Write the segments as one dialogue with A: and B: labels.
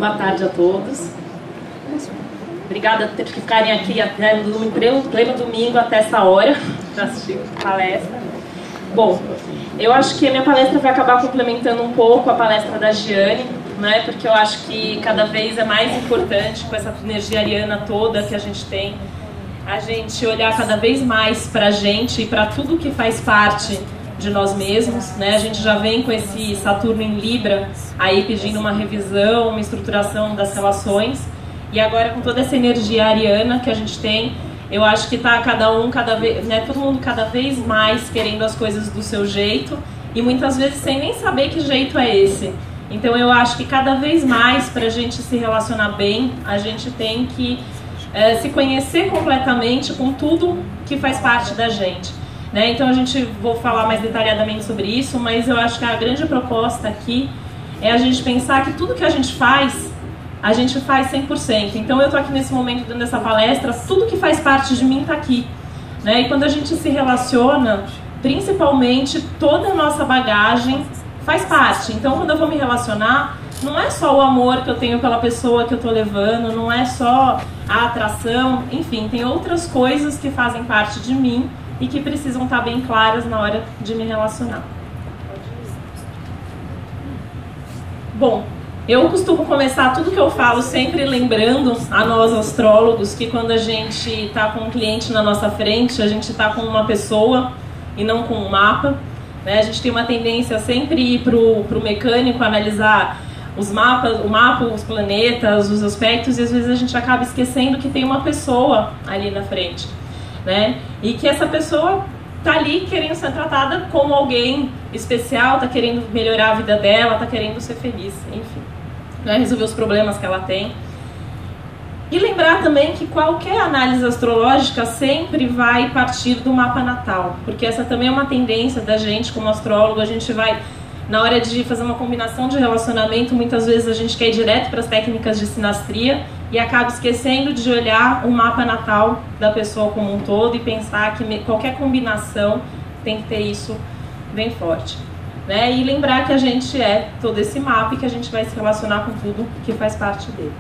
A: Boa tarde a todos. Obrigada por ficarem aqui até no pleno domingo até essa hora para assistir a palestra. Bom, eu acho que a minha palestra vai acabar complementando um pouco a palestra da Giane, né? Porque eu acho que cada vez é mais importante, com essa energia ariana toda que a gente tem, a gente olhar cada vez mais para a gente e para tudo que faz parte de nós mesmos, né? A gente já vem com esse Saturno em Libra aí pedindo uma revisão, uma estruturação das relações, e agora com toda essa energia ariana que a gente tem, eu acho que tá cada vez, né, todo mundo cada vez mais querendo as coisas do seu jeito e muitas vezes sem nem saber que jeito é esse. Então eu acho que cada vez mais, para a gente se relacionar bem, a gente tem que se conhecer completamente com tudo que faz parte da gente. Né? Então a gente, vou falar mais detalhadamente sobre isso, mas eu acho que a grande proposta aqui é a gente pensar que tudo que a gente faz 100%. Então eu estou aqui nesse momento dando essa palestra, tudo que faz parte de mim está aqui. Né? E quando a gente se relaciona, principalmente toda a nossa bagagem faz parte. Então quando eu vou me relacionar, não é só o amor que eu tenho pela pessoa que eu estou levando, não é só a atração, enfim, tem outras coisas que fazem parte de mim e que precisam estar bem claras na hora de me relacionar. Bom, eu costumo começar tudo que eu falo sempre lembrando a nós astrólogos que quando a gente está com um cliente na nossa frente, a gente está com uma pessoa e não com um mapa. Né? A gente tem uma tendência a sempre ir para o mecânico, analisar os mapas, o mapa, os planetas, os aspectos, e às vezes a gente acaba esquecendo que tem uma pessoa ali na frente. Né? E que essa pessoa tá ali querendo ser tratada como alguém especial, tá querendo melhorar a vida dela, tá querendo ser feliz, enfim, né? Resolver os problemas que ela tem. E lembrar também que qualquer análise astrológica sempre vai partir do mapa natal, porque essa também é uma tendência da gente como astrólogo. A gente vai, na hora de fazer uma combinação de relacionamento, muitas vezes a gente quer ir direto para as técnicas de sinastria e acaba esquecendo de olhar o mapa natal da pessoa como um todo e pensar que qualquer combinação tem que ter isso bem forte. Né? E lembrar que a gente é todo esse mapa e que a gente vai se relacionar com tudo que faz parte dele.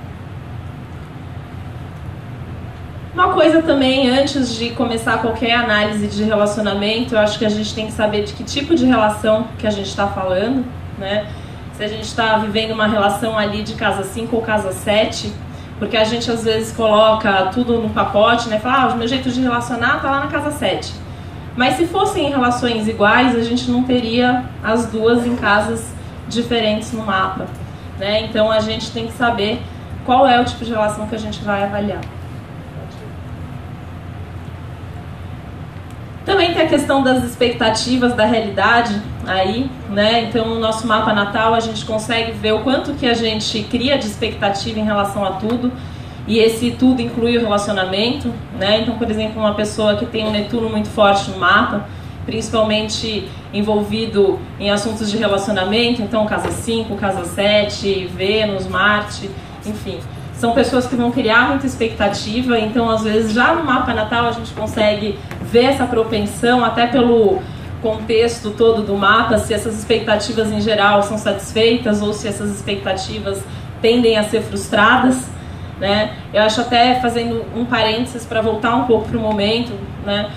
A: Uma coisa também, antes de começar qualquer análise de relacionamento, eu acho que a gente tem que saber de que tipo de relação que a gente está falando. Né? Se a gente está vivendo uma relação ali de casa 5 ou casa 7, porque a gente às vezes coloca tudo no pacote, né? Fala, o meu jeito de relacionar tá lá na casa 7. Mas se fossem relações iguais, a gente não teria as duas em casas diferentes no mapa. Né? Então a gente tem que saber qual é o tipo de relação que a gente vai avaliar. Também tem a questão das expectativas da realidade aí, né? Então no nosso mapa natal a gente consegue ver o quanto que a gente cria de expectativa em relação a tudo, e esse tudo inclui o relacionamento, né? Então, por exemplo, uma pessoa que tem um Netuno muito forte no mapa, principalmente envolvido em assuntos de relacionamento, então casa 5, casa 7, Vênus, Marte, enfim, são pessoas que vão criar muita expectativa. Então às vezes já no mapa natal a gente consegue ver essa propensão, até pelo contexto todo do mapa, se essas expectativas em geral são satisfeitas ou se essas expectativas tendem a ser frustradas. Né? Eu acho, até fazendo um parênteses para voltar um pouco para o momento, né?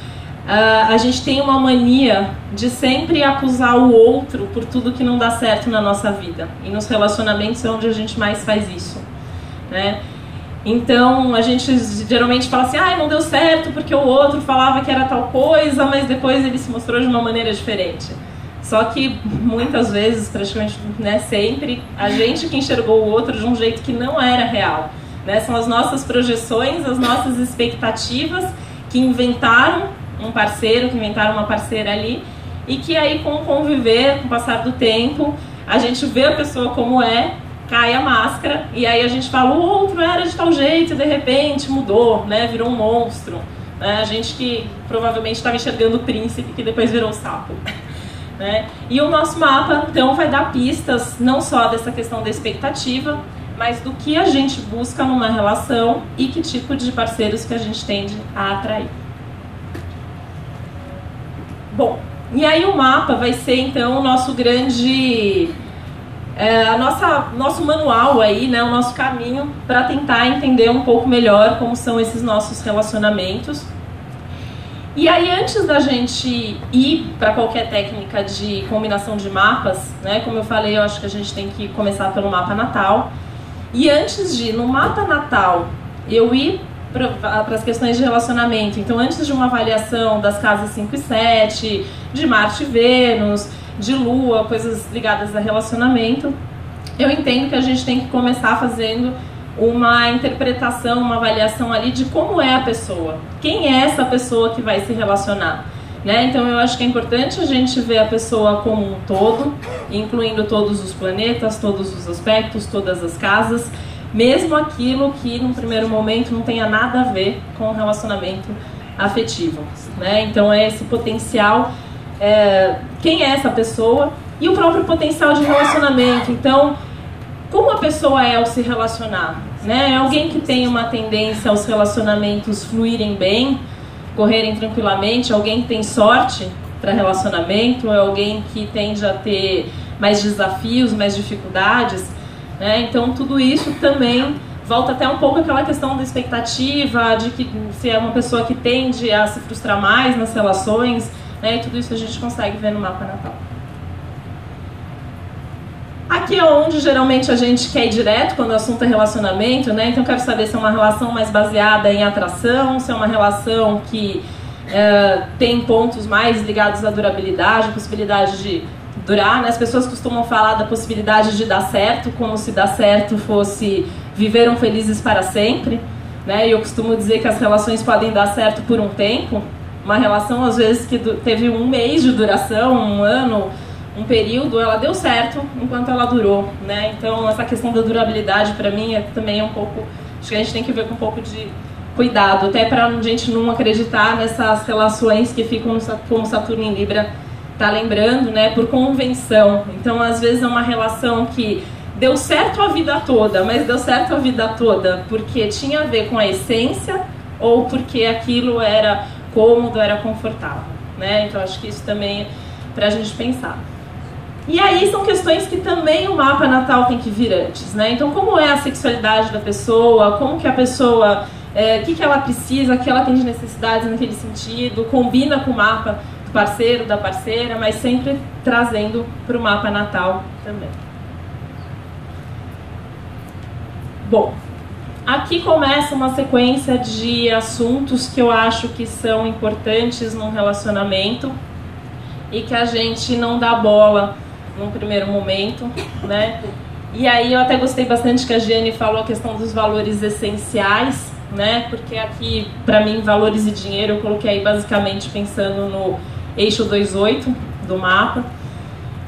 A: A gente tem uma mania de sempre acusar o outro por tudo que não dá certo na nossa vida, e nos relacionamentos é onde a gente mais faz isso. Né? Então a gente geralmente fala assim, não deu certo porque o outro falava que era tal coisa, mas depois ele se mostrou de uma maneira diferente. Só que muitas vezes, praticamente, né, sempre, a gente que enxergou o outro de um jeito que não era real. Né? São as nossas projeções, as nossas expectativas que inventaram um parceiro, que inventaram uma parceira ali, e que aí com o conviver, com o passar do tempo, a gente vê a pessoa como é, cai a máscara, e aí a gente fala, o outro era de tal jeito, e de repente mudou, né? Virou um monstro. Né? A gente que provavelmente estava enxergando o príncipe, que depois virou o sapo. Né? E o nosso mapa, então, vai dar pistas, não só dessa questão da expectativa, mas do que a gente busca numa relação e que tipo de parceiros que a gente tende a atrair. Bom, e aí o mapa vai ser, então, o nosso grande nosso manual aí, né, o nosso caminho para tentar entender um pouco melhor como são esses nossos relacionamentos. E aí, antes da gente ir para qualquer técnica de combinação de mapas, né, como eu falei, eu acho que a gente tem que começar pelo mapa natal. E antes de ir no mapa natal, eu ir para as questões de relacionamento. Então, antes de uma avaliação das casas 5 e 7, de Marte e Vênus, de Lua, coisas ligadas a relacionamento, eu entendo que a gente tem que começar fazendo uma interpretação, uma avaliação ali de como é a pessoa. Quem é essa pessoa que vai se relacionar? Né? Então, eu acho que é importante a gente ver a pessoa como um todo, incluindo todos os planetas, todos os aspectos, todas as casas, mesmo aquilo que, num primeiro momento, não tenha nada a ver com o relacionamento afetivo. Né? Então, é esse potencial, quem é essa pessoa e o próprio potencial de relacionamento. Então, como a pessoa é ao se relacionar? Né? É alguém que tem uma tendência aos relacionamentos fluírem bem, correrem tranquilamente, alguém que tem sorte para relacionamento, é alguém que tende a ter mais desafios, mais dificuldades, né? Então tudo isso também volta até um pouco àquela questão da expectativa, de que se é uma pessoa que tende a se frustrar mais nas relações, né? E tudo isso a gente consegue ver no mapa natal. Aqui é onde geralmente a gente quer ir direto quando o assunto é relacionamento, né? Então eu quero saber se é uma relação mais baseada em atração, se é uma relação que tem pontos mais ligados à durabilidade, possibilidade de durar, né? As pessoas costumam falar da possibilidade de dar certo, como se dar certo fosse viveram felizes para sempre, né? E eu costumo dizer que as relações podem dar certo por um tempo. Uma relação, às vezes, que teve um mês de duração, um ano, um período, ela deu certo enquanto ela durou, né? Então, essa questão da durabilidade, para mim, também é um pouco... Acho que a gente tem que ver com um pouco de cuidado, até para a gente não acreditar nessas relações que ficam como Saturno em Libra tá lembrando, né? Por convenção. Então, às vezes, é uma relação que deu certo a vida toda, mas deu certo a vida toda porque tinha a ver com a essência ou porque aquilo era cômodo, era confortável, né? Então, acho que isso também é para a gente pensar. E aí são questões que também o mapa natal tem que vir antes, né? Então, como é a sexualidade da pessoa, como que a pessoa, o que ela precisa, o que ela tem de necessidades naquele sentido, combina com o mapa do parceiro, da parceira, mas sempre trazendo para o mapa natal também. Bom, aqui começa uma sequência de assuntos que eu acho que são importantes num relacionamento e que a gente não dá bola num primeiro momento, né? E aí eu até gostei bastante que a Giane falou a questão dos valores essenciais, né? Porque aqui, para mim, valores e dinheiro, eu coloquei aí basicamente pensando no eixo 28 do mapa.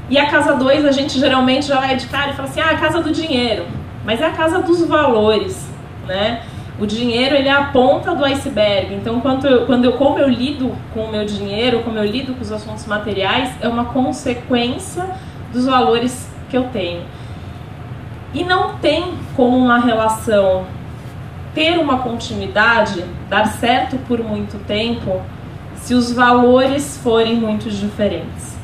A: E a casa 2, a gente geralmente já vai de cara e fala assim, a casa do dinheiro. Mas é a casa dos valores, né? O dinheiro, ele é a ponta do iceberg. Então, como eu lido com o meu dinheiro, como eu lido com os assuntos materiais, é uma consequência dos valores que eu tenho. E não tem como uma relação ter uma continuidade, dar certo por muito tempo, se os valores forem muito diferentes.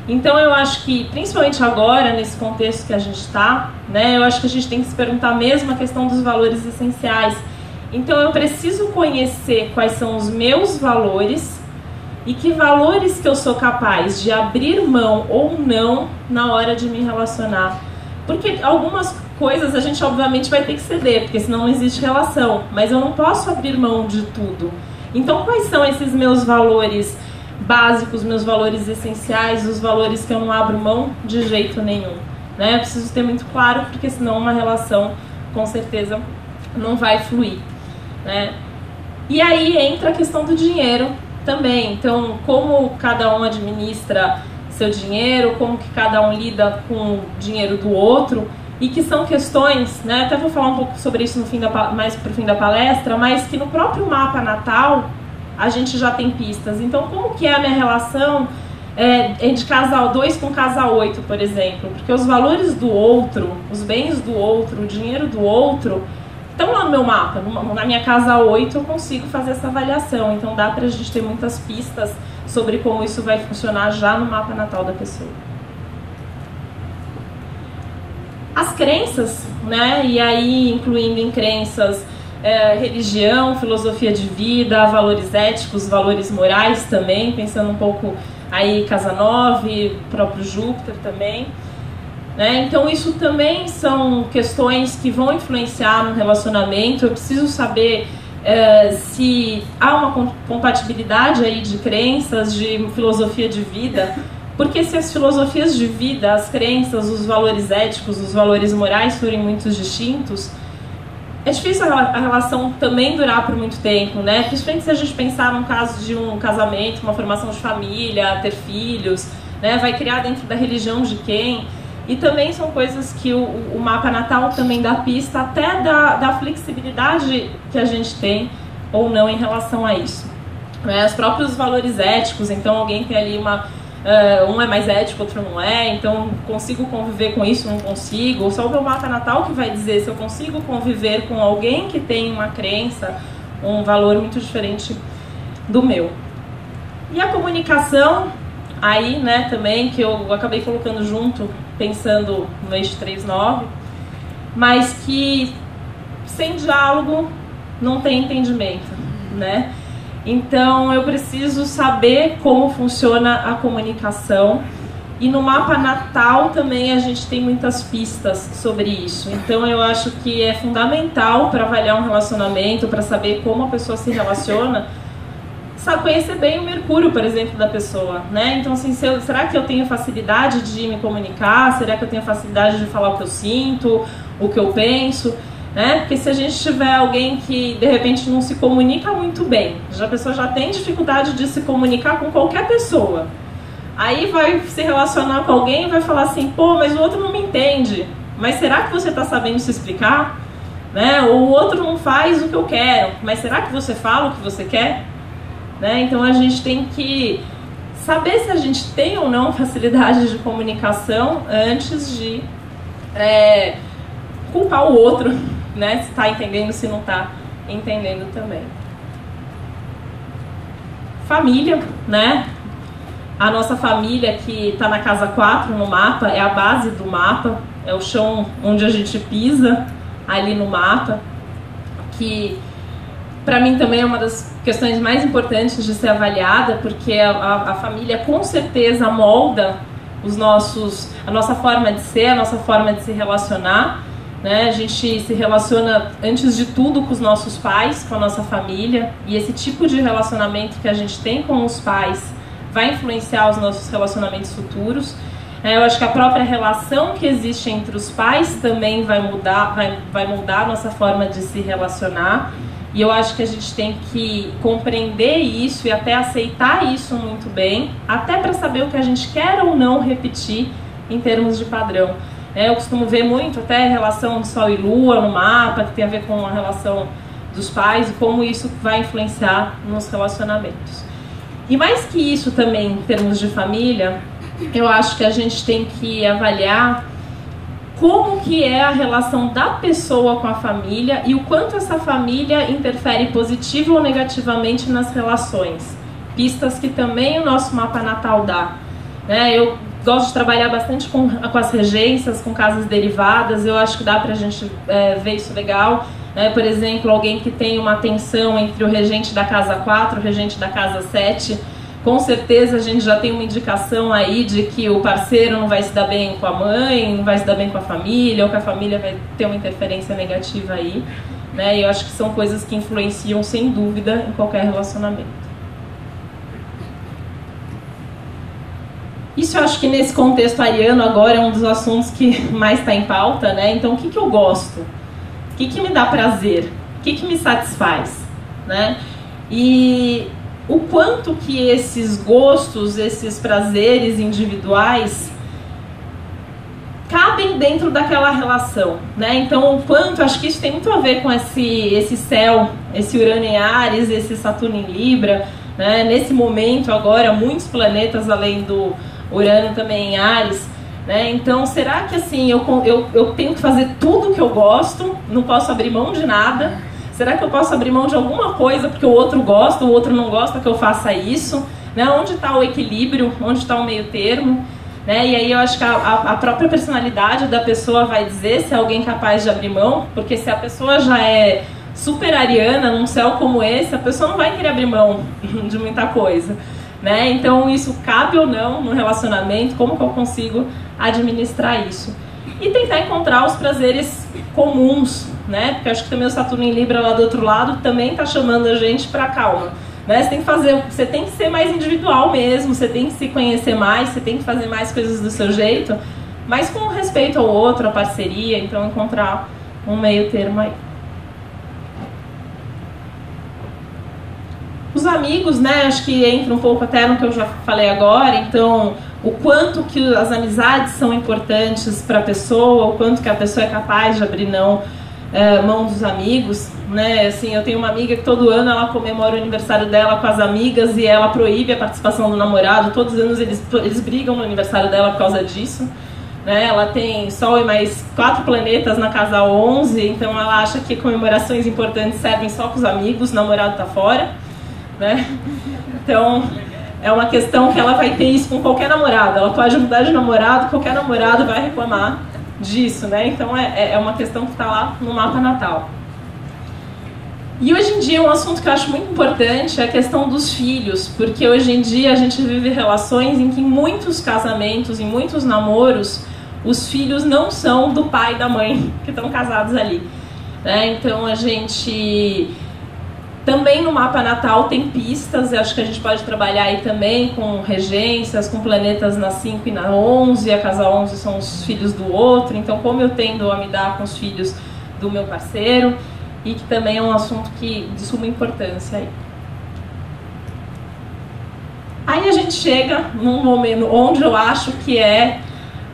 A: Então eu acho que, principalmente agora, nesse contexto que a gente está, né, eu acho que a gente tem que se perguntar mesmo a questão dos valores essenciais. Então eu preciso conhecer quais são os meus valores e que valores que eu sou capaz de abrir mão ou não na hora de me relacionar. Porque algumas coisas a gente obviamente vai ter que ceder, porque senão não existe relação. Mas eu não posso abrir mão de tudo. Então quais são esses meus valores básicos, meus valores essenciais, os valores que eu não abro mão de jeito nenhum, né? Eu preciso ter muito claro, porque senão uma relação com certeza não vai fluir, né? E aí entra a questão do dinheiro também. Então, como cada um administra seu dinheiro, como que cada um lida com o dinheiro do outro, e que são questões, né? Até vou falar um pouco sobre isso mais pro fim da palestra, mas que no próprio mapa natal a gente já tem pistas. Então, como que é a minha relação de casal 2 com casal 8, por exemplo? Porque os valores do outro, os bens do outro, o dinheiro do outro, estão lá no meu mapa. Na minha casa 8 eu consigo fazer essa avaliação. Então, dá pra gente ter muitas pistas sobre como isso vai funcionar já no mapa natal da pessoa. as crenças, né? E aí incluindo em crenças religião, filosofia de vida, valores éticos, valores morais também, pensando um pouco aí Casanova, próprio Júpiter também, né? Então isso também são questões que vão influenciar no relacionamento. Eu preciso saber se há uma compatibilidade aí de crenças, de filosofia de vida, porque se as filosofias de vida, as crenças, os valores éticos, os valores morais forem muito distintos, é difícil a relação também durar por muito tempo, né? Principalmente se a gente pensar num caso de um casamento, uma formação de família, ter filhos, né? Vai criar dentro da religião de quem? E também são coisas que o mapa natal também dá pista até da flexibilidade que a gente tem ou não em relação a isso, né? Os próprios valores éticos, então alguém tem ali um é mais ético, outro não é, então consigo conviver com isso, não consigo. Só o meu mapa natal que vai dizer se eu consigo conviver com alguém que tem uma crença, um valor muito diferente do meu. E a comunicação, aí, né, também, que eu acabei colocando junto, pensando no eixo 3-9, mas que sem diálogo não tem entendimento, né? Então eu preciso saber como funciona a comunicação, e no mapa natal também a gente tem muitas pistas sobre isso. Então eu acho que é fundamental para avaliar um relacionamento, para saber como a pessoa se relaciona, conhecer bem o Mercúrio, por exemplo, da pessoa, né? Então assim, será que eu tenho facilidade de me comunicar? Será que eu tenho facilidade de falar o que eu sinto, o que eu penso? Né? Porque se a gente tiver alguém que de repente não se comunica muito bem, a pessoa já tem dificuldade de se comunicar com qualquer pessoa, aí vai se relacionar com alguém e vai falar assim, pô, mas o outro não me entende, mas será que você está sabendo se explicar? Né? Ou o outro não faz o que eu quero, mas será que você fala o que você quer? Né? Então a gente tem que saber se a gente tem ou não facilidade de comunicação antes de culpar o outro, né? Se está entendendo, se não está entendendo também. Família, né? A nossa família que está na casa 4 no mapa, é a base do mapa, é o chão onde a gente pisa ali no mapa, que para mim também é uma das questões mais importantes de ser avaliada, porque a família com certeza molda a nossa forma de ser, a nossa forma de se relacionar, né? A gente se relaciona, antes de tudo, com os nossos pais, com a nossa família, e esse tipo de relacionamento que a gente tem com os pais vai influenciar os nossos relacionamentos futuros. Eu acho que a própria relação que existe entre os pais também vai mudar a nossa forma de se relacionar, e eu acho que a gente tem que compreender isso e até aceitar isso muito bem, até para saber o que a gente quer ou não repetir em termos de padrão. Eu costumo ver muito até a relação de Sol e Lua no mapa, que tem a ver com a relação dos pais e como isso vai influenciar nos relacionamentos. E mais que isso também, em termos de família, eu acho que a gente tem que avaliar como que é a relação da pessoa com a família e o quanto essa família interfere positivo ou negativamente nas relações. Pistas que também o nosso mapa natal dá. Eu gosto de trabalhar bastante com as regências, com casas derivadas. Eu acho que dá pra gente ver isso legal. Por exemplo, alguém que tem uma tensão entre o regente da casa 4 e o regente da casa 7, com certeza a gente já tem uma indicação aí de que o parceiro não vai se dar bem com a mãe, não vai se dar bem com a família, ou que a família vai ter uma interferência negativa aí. E eu acho que são coisas que influenciam sem dúvida em qualquer relacionamento. Isso eu acho que nesse contexto ariano agora é um dos assuntos que mais está em pauta, né? Então o que eu gosto? O que me dá prazer? O que me satisfaz? E o quanto que esses gostos, esses prazeres individuais cabem dentro daquela relação, Então o quanto, acho que isso tem muito a ver com esse céu, esse Urano em Áries, esse Saturno em Libra, Nesse momento agora, muitos planetas além do Urano também em Áries, Então, será que assim, eu tenho que fazer tudo o que eu gosto, não posso abrir mão de nada? Será que eu posso abrir mão de alguma coisa porque o outro gosta, o outro não gosta que eu faça isso? Onde está o equilíbrio? Onde está o meio termo? né? E aí eu acho que a própria personalidade da pessoa vai dizer se é alguém capaz de abrir mão, porque se a pessoa já é super ariana, num céu como esse, a pessoa não vai querer abrir mão de muita coisa, né? Então isso cabe ou não no relacionamento, como que eu consigo administrar isso? E tentar encontrar os prazeres comuns, né? Porque acho que também o Saturno em Libra lá do outro lado também está chamando a gente para calma, né? Você tem que ser mais individual mesmo, você tem que se conhecer mais, você tem que fazer mais coisas do seu jeito, mas com respeito ao outro, a parceria, então encontrar um meio termo aí. Os amigos, né, acho que entra um pouco até no que eu já falei agora, então o quanto que as amizades são importantes para a pessoa, o quanto que a pessoa é capaz de abrir mão dos amigos, né, assim, eu tenho uma amiga que todo ano ela comemora o aniversário dela com as amigas e ela proíbe a participação do namorado, todos os anos eles brigam no aniversário dela por causa disso, né, ela tem Sol e mais 4 planetas na casa 11, então ela acha que comemorações importantes servem só com os amigos, o namorado tá fora. Né? Então é uma questão que ela vai ter isso com qualquer namorado, ela pode mudar de namorado, qualquer namorado vai reclamar disso, né? Então é uma questão que está lá no mapa natal. E hoje em dia um assunto que eu acho muito importante é a questão dos filhos, porque hoje em dia a gente vive relações em que em muitos casamentos, em muitos namoros, os filhos não são do pai e da mãe que estão casados ali, né? Então a gente também no mapa natal tem pistas, eu acho que a gente pode trabalhar aí também com regências, com planetas na 5 e na 11, a casa 11 são os filhos do outro, então como eu tendo a me dar com os filhos do meu parceiro, e que também é um assunto de suma importância aí. Aí a gente chega num momento onde eu acho que é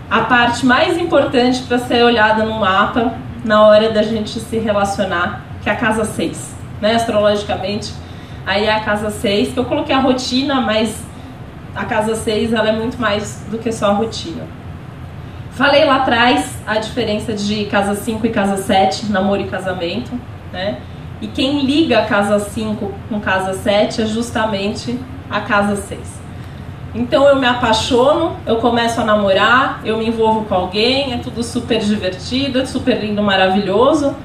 A: a parte mais importante para ser olhada no mapa, na hora da gente se relacionar, que é a casa 6. Né, astrologicamente, aí é a casa 6, que eu coloquei a rotina, mas a casa 6 ela é muito mais do que só a rotina. Falei lá atrás a diferença de casa 5 e casa 7, namoro e casamento, né? E quem liga a casa 5 com casa 7 é justamente a casa 6. Então eu me apaixono, eu começo a namorar, eu me envolvo com alguém, é tudo super divertido, é super lindo, maravilhoso.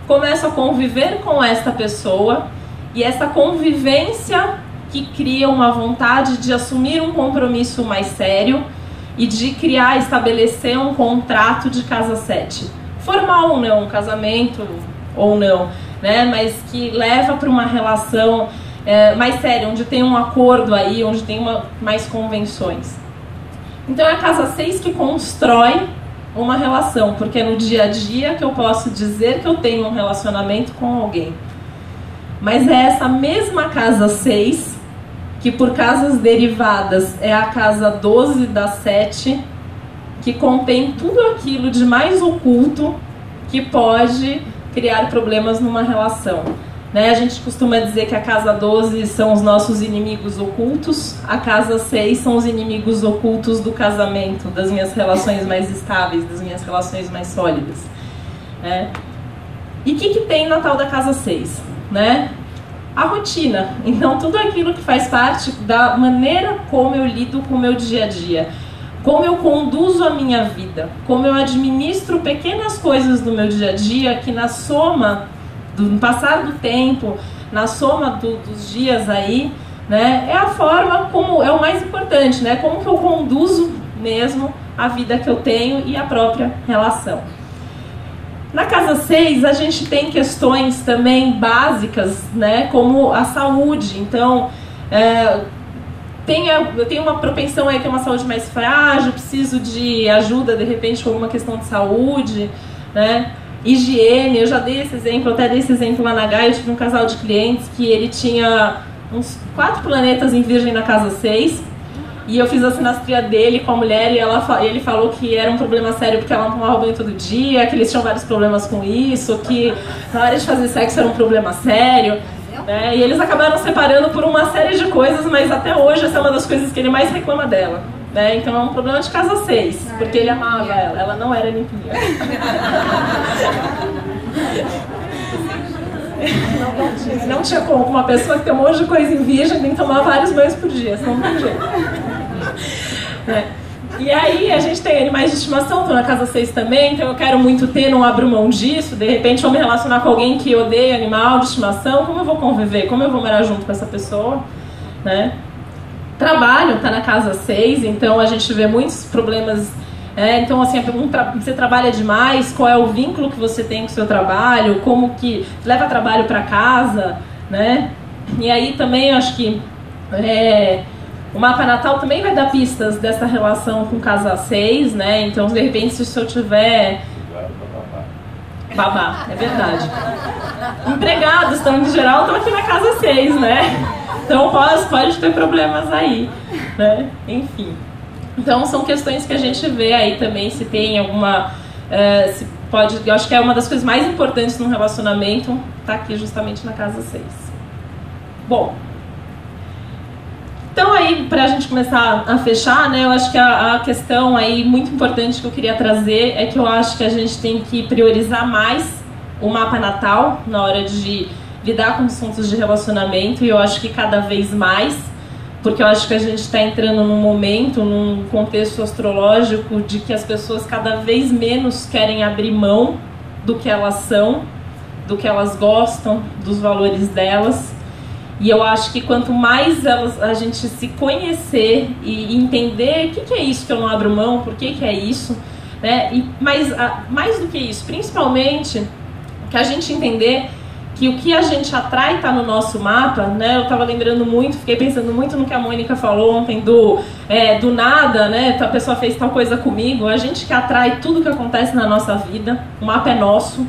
A: Começo a conviver com esta pessoa e essa convivência que cria uma vontade de assumir um compromisso mais sério e de criar, estabelecer um contrato de casa 7. Formal ou não, um casamento ou não, né? Mas que leva para uma relação mais séria, onde tem um acordo aí, onde tem mais convenções. Então é a casa 6 que constrói uma relação, porque é no dia a dia que eu posso dizer que eu tenho um relacionamento com alguém. Mas é essa mesma casa 6, que por casas derivadas é a casa 12 da 7, que contém tudo aquilo de mais oculto que pode criar problemas numa relação. Né? A gente costuma dizer que a casa 12 são os nossos inimigos ocultos, a casa 6 são os inimigos ocultos do casamento, das minhas relações mais estáveis, das minhas relações mais sólidas. Né? E o que tem na tal da casa 6? Né? A rotina. Então tudo aquilo que faz parte da maneira como eu lido com o meu dia a dia, como eu conduzo a minha vida, como eu administro pequenas coisas do meu dia a dia que na soma no passar do tempo, na soma dos dias aí, né, é a forma como é o mais importante, né, como que eu conduzo mesmo a vida que eu tenho e a própria relação. Na casa 6 a gente tem questões também básicas, né, como a saúde. Então eu tenho uma propensão aí a ter uma saúde mais frágil, preciso de ajuda de repente com alguma questão de saúde, né? Higiene, eu já dei esse exemplo, até dei esse exemplo lá na Gaia. Eu tive um casal de clientes que ele tinha uns 4 planetas em Virgem na casa 6, e eu fiz a sinastria dele com a mulher e ele falou que era um problema sério porque ela não tomava banho todo dia, que eles tinham vários problemas com isso, que na hora de fazer sexo era um problema sério, né? E eles acabaram separando por uma série de coisas, mas até hoje essa é uma das coisas que ele mais reclama dela. Né? Então é um problema de casa 6, porque ele amava ela não era limpinha. Não tinha como. Uma pessoa que tem um monte de coisa em virgem tem que tomar vários banhos por dia, senão não tem jeito. E aí a gente tem animais de estimação, tô na casa 6 também, então eu quero muito ter, não abro mão disso. De repente vou me relacionar com alguém que odeia animal de estimação, como eu vou conviver? Como eu vou morar junto com essa pessoa? Né? Trabalho, tá na casa 6, então a gente vê muitos problemas. Então assim, você trabalha demais, qual é o vínculo que você tem com o seu trabalho, como que leva trabalho para casa, né? E aí também eu acho que o mapa natal também vai dar pistas dessa relação com casa 6, né? Então, de repente, se eu tiver... Babá, é verdade. Empregados, em geral, estão aqui na casa 6, né? Então, pode ter problemas aí, né? Enfim. Então, são questões que a gente vê aí também, se tem alguma... eu acho que é uma das coisas mais importantes num relacionamento, tá aqui justamente na casa 6. Bom... Então aí, para a gente começar a fechar, né, eu acho que a questão aí muito importante que eu queria trazer é que eu acho que a gente tem que priorizar mais o mapa natal na hora de lidar com assuntos de relacionamento, e eu acho que cada vez mais, porque eu acho que a gente está entrando num momento, num contexto astrológico de que as pessoas cada vez menos querem abrir mão do que elas são, do que elas gostam, dos valores delas. E eu acho que quanto mais a gente se conhecer e entender o que é isso que eu não abro mão, por que é isso, né? E mais do que isso, principalmente, que a gente entender que o que a gente atrai está no nosso mapa, né? Eu estava lembrando muito, fiquei pensando muito no que a Mônica falou ontem, do nada, né? A pessoa fez tal coisa comigo, a gente que atrai tudo que acontece na nossa vida, o mapa é nosso,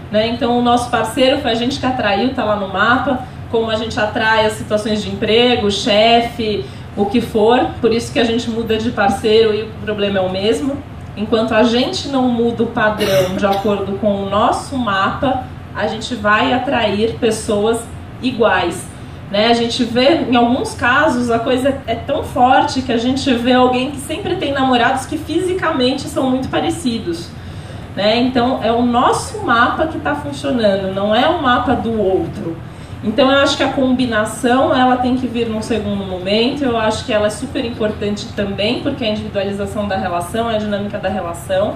A: né? Então o nosso parceiro foi a gente que atraiu, está lá no mapa. Como a gente atrai as situações de emprego, chefe, o que for. Por isso que a gente muda de parceiro e o problema é o mesmo. Enquanto a gente não muda o padrão de acordo com o nosso mapa, a gente vai atrair pessoas iguais. Né? A gente vê, em alguns casos, a coisa é tão forte que a gente vê alguém que sempre tem namorados que fisicamente são muito parecidos. Né? Então, é o nosso mapa que está funcionando, não é o mapa do outro. Então eu acho que a combinação ela tem que vir num segundo momento. Eu acho que ela é super importante também, porque a individualização da relação, a dinâmica da relação,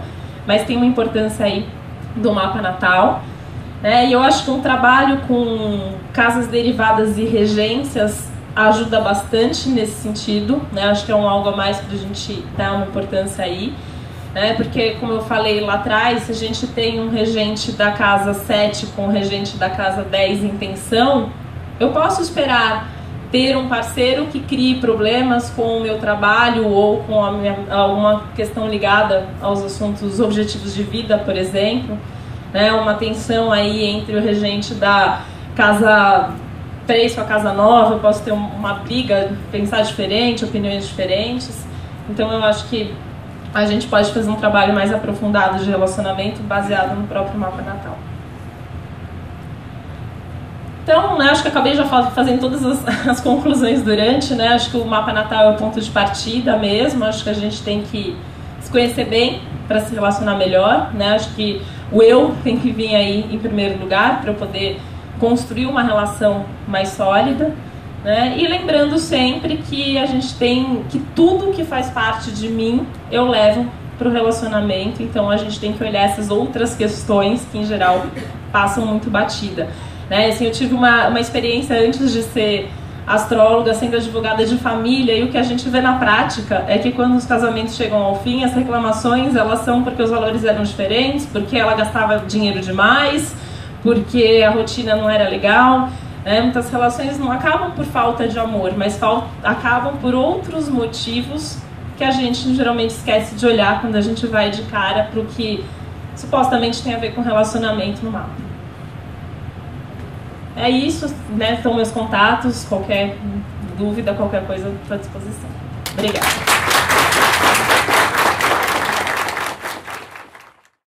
A: mas tem uma importância aí do mapa natal. E eu acho que um trabalho com casas derivadas e regências ajuda bastante nesse sentido, né? Acho que é algo a mais para a gente dar uma importância aí. Porque, como eu falei lá atrás, se a gente tem um regente da casa 7 com um regente da casa 10 em tensão, eu posso esperar ter um parceiro que crie problemas com o meu trabalho ou com alguma questão ligada aos assuntos objetivos de vida, por exemplo. Uma tensão aí entre o regente da casa 3 com a casa 9, eu posso ter uma briga, pensar diferente, opiniões diferentes. Então eu acho que a gente pode fazer um trabalho mais aprofundado de relacionamento baseado no próprio mapa natal. Então, acho que acabei já fazendo todas as conclusões durante, né? Acho que o mapa natal é o ponto de partida mesmo. Acho que a gente tem que se conhecer bem para se relacionar melhor, né? Acho que o eu tem que vir aí em primeiro lugar para eu poder construir uma relação mais sólida. E lembrando sempre que a gente tem que tudo que faz parte de mim eu levo para o relacionamento, então a gente tem que olhar essas outras questões que em geral passam muito batida. Assim, eu tive uma experiência antes de ser astróloga, sendo advogada de família, e o que a gente vê na prática é que quando os casamentos chegam ao fim, as reclamações elas são porque os valores eram diferentes, porque ela gastava dinheiro demais, porque a rotina não era legal. Muitas relações não acabam por falta de amor, mas acabam por outros motivos que a gente geralmente esquece de olhar quando a gente vai de cara para o que supostamente tem a ver com relacionamento no mapa. É isso, são meus contatos, qualquer dúvida, qualquer coisa, estou à disposição. Obrigada.